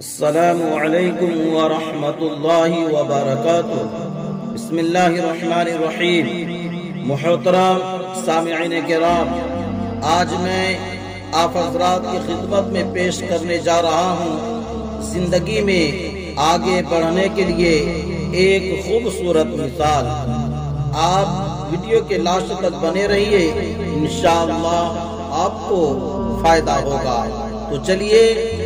السلام علیکم ورحمۃ اللہ وبرکاتہ۔ بسم اللہ الرحمن الرحیم۔ محترم سامعین کرام، آج میں آپ حضرات کی خدمت میں پیش کرنے جا رہا ہوں زندگی میں آگے بڑھنے کے لیے ایک خوبصورت مثال۔ آپ ویڈیو کے لاسٹ تک بنے رہیے، انشاءاللہ آپ کو فائدہ ہوگا۔ تو چلیے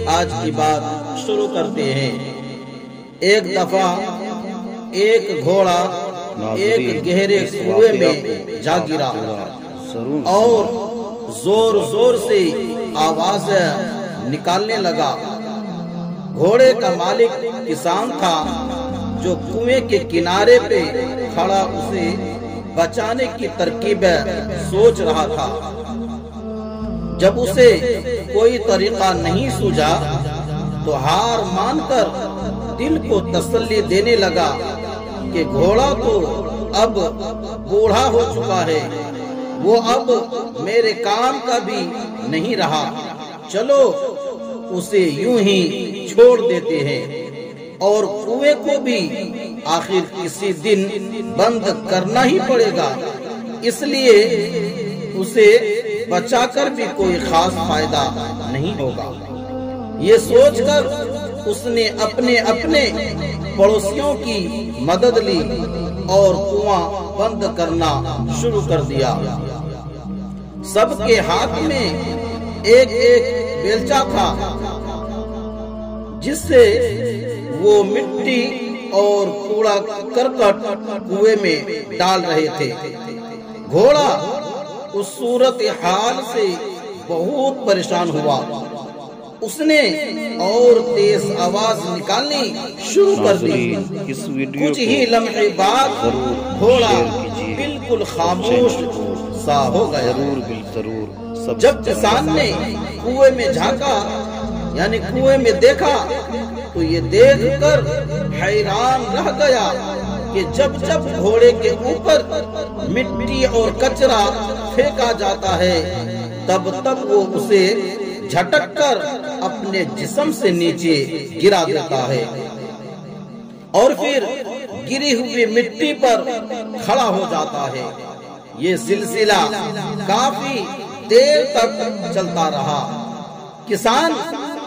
آج کی بات شروع کرتے ہیں۔ ایک دفعہ ایک گھوڑا ایک گہرے کنویں میں جا گرا اور زور زور سے آواز نکالنے لگا۔ گھوڑے کا مالک کسان تھا جو کنویں کے کنارے پہ کھڑا اسے بچانے کی ترکیب سوچ رہا تھا۔ جب اسے کوئی طریقہ نہیں سوجا تو ہار مان کر دل کو تسلی دینے لگا کہ گھوڑا تو اب بوڑھا ہو چکا ہے، وہ اب میرے کام کا بھی نہیں رہا، چلو اسے یوں ہی چھوڑ دیتے ہیں اور کنویں کو بھی آخر کسی دن بند کرنا ہی پڑے گا، اس لیے اسے بچا کر بھی کوئی خاص فائدہ نہیں ہوگا۔ یہ سوچ کر اس نے اپنے پڑوسیوں کی مدد لی اور کنواں بند کرنا شروع کر دیا۔ سب کے ہاتھ میں ایک ایک بیلچہ تھا جس سے وہ مٹی اور کوڑا کرکٹ کنویں میں ڈال رہے تھے۔ گھوڑا اس صورتحال سے بہت پریشان ہوا۔ اس نے اور تیز آواز نکالنی شروع کر دی۔ کچھ ہی لمحے بعد گھوڑا بالکل خاموش سا ہو گیا۔ جب کسان نے کنویں میں جھانکا یعنی کنویں میں دیکھا تو یہ دیکھ کر حیران رہ گیا کہ جب گھوڑے کے اوپر مٹی اور کچرا پھینکا جاتا ہے تب وہ اسے جھٹک کر اپنے جسم سے نیچے گرا دیتا ہے اور پھر گری ہوئی مٹی پر کھڑا ہو جاتا ہے۔ یہ سلسلہ کافی دیر تک چلتا رہا۔ کسان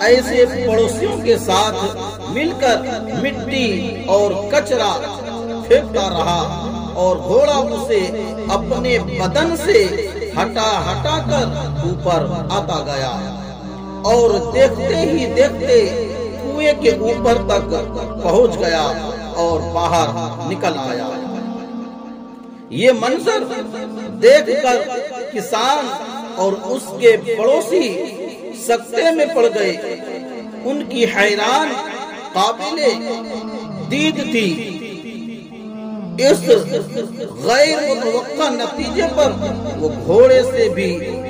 ایسے پڑوسیوں کے ساتھ مل کر مٹی اور کچرا پھینکتا رہا اور گھوڑا اسے اپنے بدن سے ہٹا کر اوپر آتا گیا اور دیکھتے ہی دیکھتے کنویں کے اوپر تک پہنچ گیا اور باہر نکل آیا۔ یہ منظر دیکھ کر کسان اور اس کے پڑوسی سکتے میں پڑ گئے۔ ان کی حیران قابل دید تھی۔ اس غیر متوقع نتیجے پر وہ گھوڑے سے بھی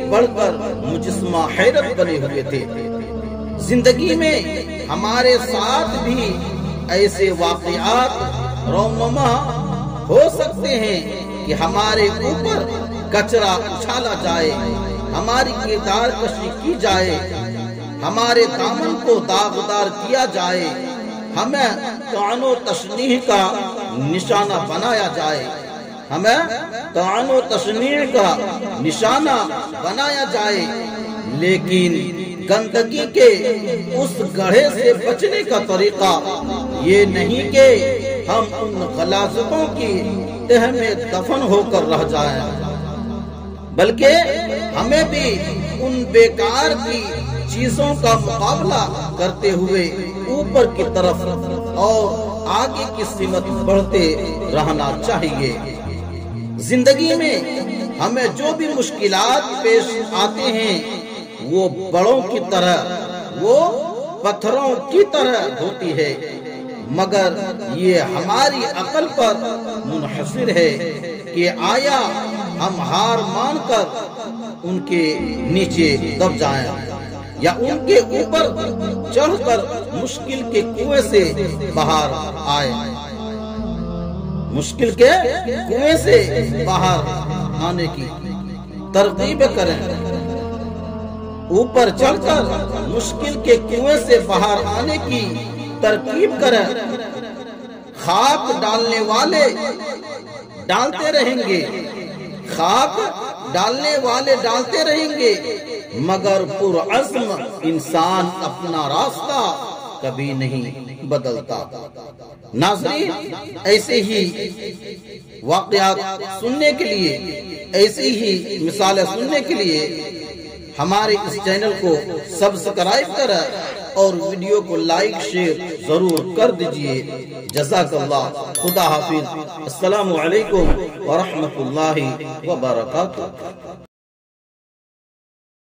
بڑھ کر مجسمہ حیرت بنے ہوئے تھے۔ زندگی میں ہمارے ساتھ بھی ایسے واقعات رونما ہو سکتے ہیں کہ ہمارے اوپر کچرا اچھالا جائے، ہماری کردار کشی کی جائے، ہمارے دامن کو داغدار کیا جائے، ہمیں طعن و تشنیع کا نشانہ بنایا جائے، ہمیں طعن و تشنیع کا نشانہ بنایا جائے، لیکن گندگی کے اس گڑھے سے بچنے کا طریقہ یہ نہیں کہ ہم ان غلاظتوں کی تہ میں دفن ہو کر رہ جائیں، بلکہ ہمیں بھی ان بیکار کی چیزوں کا مقابلہ کرتے ہوئے اوپر کی طرف اور آگے کی سمت بڑھتے رہنا چاہیے۔ زندگی میں ہمیں جو بھی مشکلات پیش آتے ہیں وہ بڑوں کی طرح، وہ پتھروں کی طرح ہوتی ہے، مگر یہ ہماری عقل پر منحصر ہے کہ آیا ہم ہار مان کر ان کے نیچے دب جائیں یا ان کے اوپر چڑھ کر مشکل کے کنویں سے باہر آئے، مشکل کے کنویں سے باہر آنے کی ترغیب کریں۔ اوپر چڑھ کر مشکل کے کنویں سے باہر آنے کی ترکیب کریں۔ خاک ڈالنے والے ڈالتے رہیں گے، خاک ڈالنے والے ڈالتے رہیں گے، مگر پرعزم انسان اپنا راستہ کبھی نہیں بدلتا۔ ناظرین، ایسے ہی واقعات سننے کے لیے، ایسی ہی مثالیں سننے کے لیے ہمارے اس چینل کو سبسکرائب کریں اور ویڈیو کو لائک شیئر ضرور کر دیجئے۔ جزاک اللہ، خدا حافظ، السلام علیکم ورحمۃ اللہ وبرکاتہ۔